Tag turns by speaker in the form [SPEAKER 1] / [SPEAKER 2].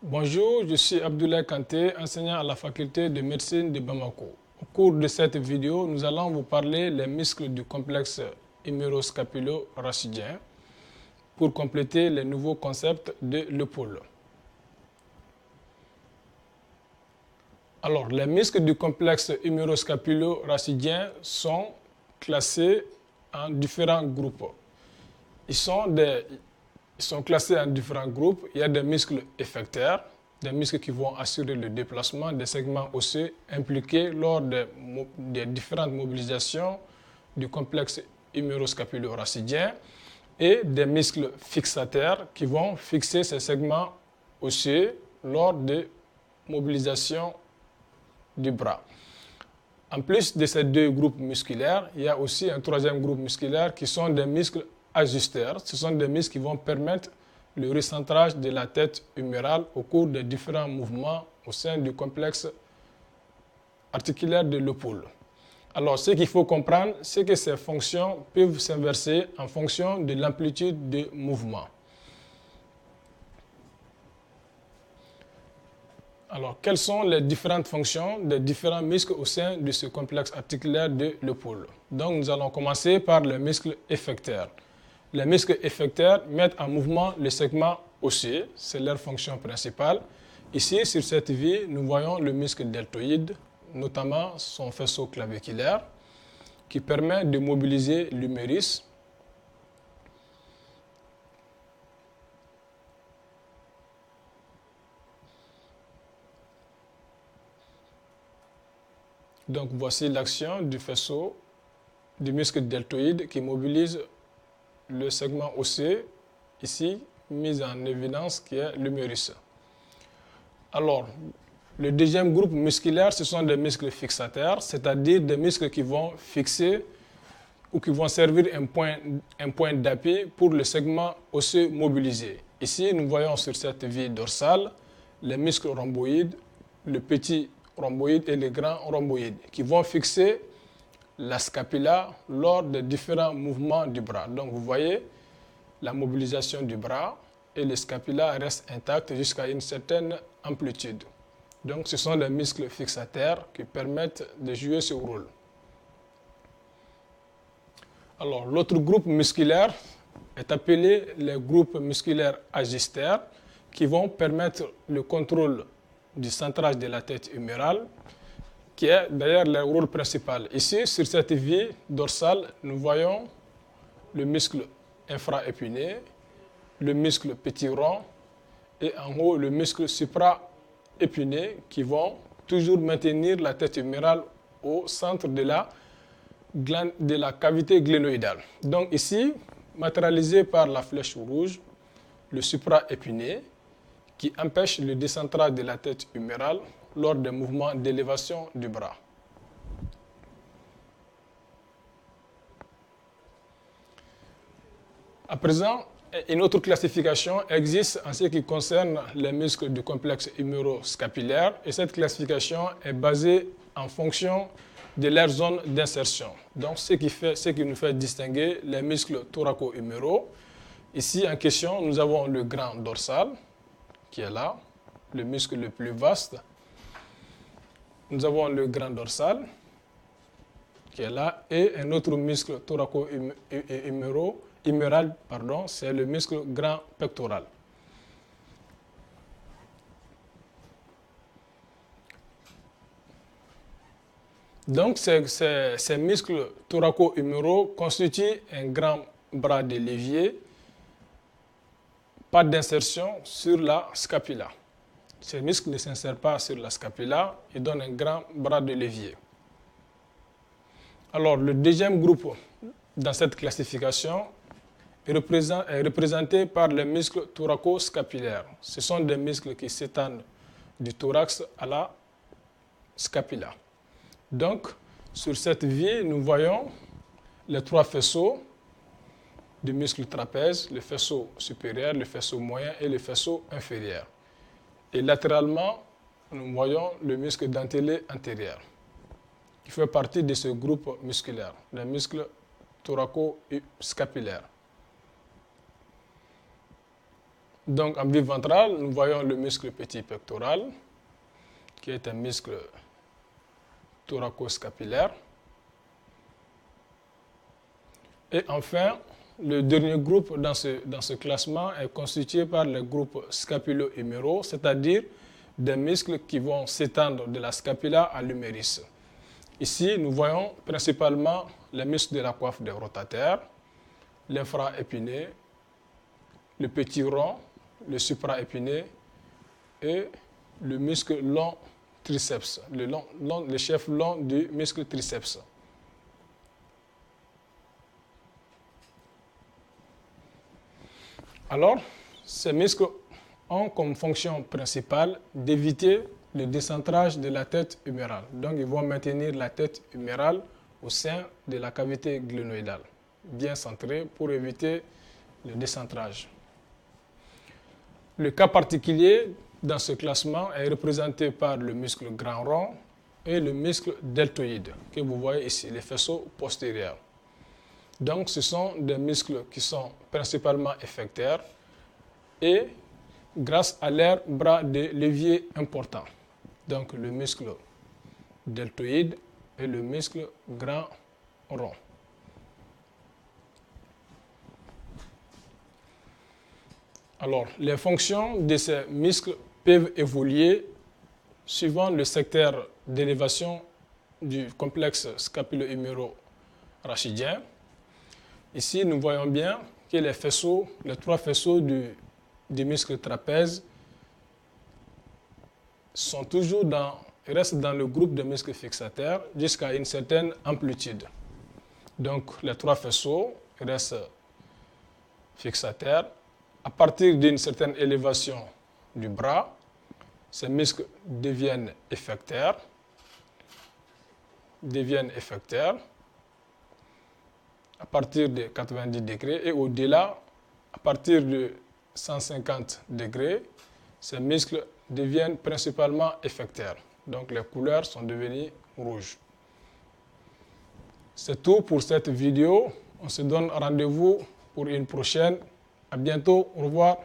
[SPEAKER 1] Bonjour, je suis Abdoulaye Kanté, enseignant à la faculté de médecine de Bamako. Au cours de cette vidéo, nous allons vous parler des muscles du complexe huméroscapulo-rachidien pour compléter les nouveaux concepts de l'épaule. Alors, les muscles du complexe huméroscapulo-rachidien sont classés en différents groupes. Ils sont classés en différents groupes. Il y a des muscles effecteurs, des muscles qui vont assurer le déplacement des segments osseux impliqués lors des différentes mobilisations du complexe huméroscapulo-rachidien et des muscles fixateurs qui vont fixer ces segments osseux lors des mobilisations du bras. En plus de ces deux groupes musculaires, il y a aussi un troisième groupe musculaire qui sont des muscles ajusteurs. Ce sont des muscles qui vont permettre le recentrage de la tête humérale au cours des différents mouvements au sein du complexe articulaire de l'épaule. Alors, ce qu'il faut comprendre, c'est que ces fonctions peuvent s'inverser en fonction de l'amplitude de mouvement. Alors, quelles sont les différentes fonctions des différents muscles au sein de ce complexe articulaire de l'épaule? Donc, nous allons commencer par les muscles effecteurs. Les muscles effecteurs mettent en mouvement le segment osseux, c'est leur fonction principale. Ici, sur cette vue, nous voyons le muscle deltoïde, notamment son faisceau claviculaire, qui permet de mobiliser l'humérus. Donc, voici l'action du faisceau du muscle deltoïde qui mobilise le segment osseux, ici mis en évidence, qui est l'humérus. Alors, le deuxième groupe musculaire, ce sont des muscles fixateurs, c'est-à-dire des muscles qui vont fixer ou qui vont servir un point d'appui pour le segment osseux mobilisé. Ici, nous voyons sur cette vue dorsale les muscles rhomboïdes, le petit rhomboïde et le grand rhomboïde, qui vont fixer la scapula lors des différents mouvements du bras. Donc, vous voyez la mobilisation du bras et le scapula reste intact jusqu'à une certaine amplitude. Donc, ce sont les muscles fixateurs qui permettent de jouer ce rôle. Alors, l'autre groupe musculaire est appelé les groupes musculaires ajusteurs qui vont permettre le contrôle du centrage de la tête humérale, qui est d'ailleurs leur rôle principal. Ici, sur cette vue dorsale, nous voyons le muscle infraépiné, le muscle petit rond et en haut le muscle supraépiné qui vont toujours maintenir la tête humérale au centre de la cavité glénoïdale. Donc ici, matérialisé par la flèche rouge, le supraépiné qui empêche le décentrage de la tête humérale lors des mouvements d'élévation du bras. À présent, une autre classification existe en ce qui concerne les muscles du complexe huméroscapulaire et cette classification est basée en fonction de leur zone d'insertion. Donc, ce qui nous fait distinguer les muscles thoraco-huméraux. Ici, en question, nous avons le grand dorsal, qui est là, le muscle le plus vaste. Nous avons le grand dorsal, qui est là, et un autre muscle thoraco-huméral, c'est le muscle grand pectoral. Donc, ces muscles thoraco-huméraux constituent un grand bras de levier, pas d'insertion sur la scapula. Ces muscles ne s'insèrent pas sur la scapula, ils donnent un grand bras de levier. Alors, le deuxième groupe dans cette classification est représenté par les muscles thoraco-scapulaires. Ce sont des muscles qui s'étendent du thorax à la scapula. Donc, sur cette vue, nous voyons les trois faisceaux du muscle trapèze, le faisceau supérieur, le faisceau moyen et le faisceau inférieur. Et latéralement, nous voyons le muscle dentellé antérieur, qui fait partie de ce groupe musculaire, les muscles thoraco-scapulaires. Donc en vue ventrale, nous voyons le muscle petit pectoral, qui est un muscle thoraco-scapulaire. Et enfin, le dernier groupe dans ce classement est constitué par les groupes scapulo-huméraux, c'est-à-dire des muscles qui vont s'étendre de la scapula à l'huméris. Ici, nous voyons principalement les muscles de la coiffe des rotataires, l'infra-épiné, le petit rond, le supra-épiné et le muscle long triceps, le chef long du muscle triceps. Alors, ces muscles ont comme fonction principale d'éviter le décentrage de la tête humérale. Donc, ils vont maintenir la tête humérale au sein de la cavité glénoïdale, bien centrée pour éviter le décentrage. Le cas particulier dans ce classement est représenté par le muscle grand rond et le muscle deltoïde, que vous voyez ici, les faisceaux postérieurs. Donc, ce sont des muscles qui sont principalement effecteurs et grâce à leur bras de levier important. Donc, le muscle deltoïde et le muscle grand rond. Alors, les fonctions de ces muscles peuvent évoluer suivant le secteur d'élévation du complexe scapulo-huméro-rachidien. Ici, nous voyons bien que les trois faisceaux du muscle trapèze restent dans le groupe de muscles fixataires jusqu'à une certaine amplitude. Donc, les trois faisceaux restent fixataires. À partir d'une certaine élévation du bras, ces muscles deviennent effecteurs. À partir de 90 degrés et au-delà, à partir de 150 degrés, ces muscles deviennent principalement effecteurs. Donc les couleurs sont devenues rouges. C'est tout pour cette vidéo. On se donne rendez-vous pour une prochaine. À bientôt. Au revoir.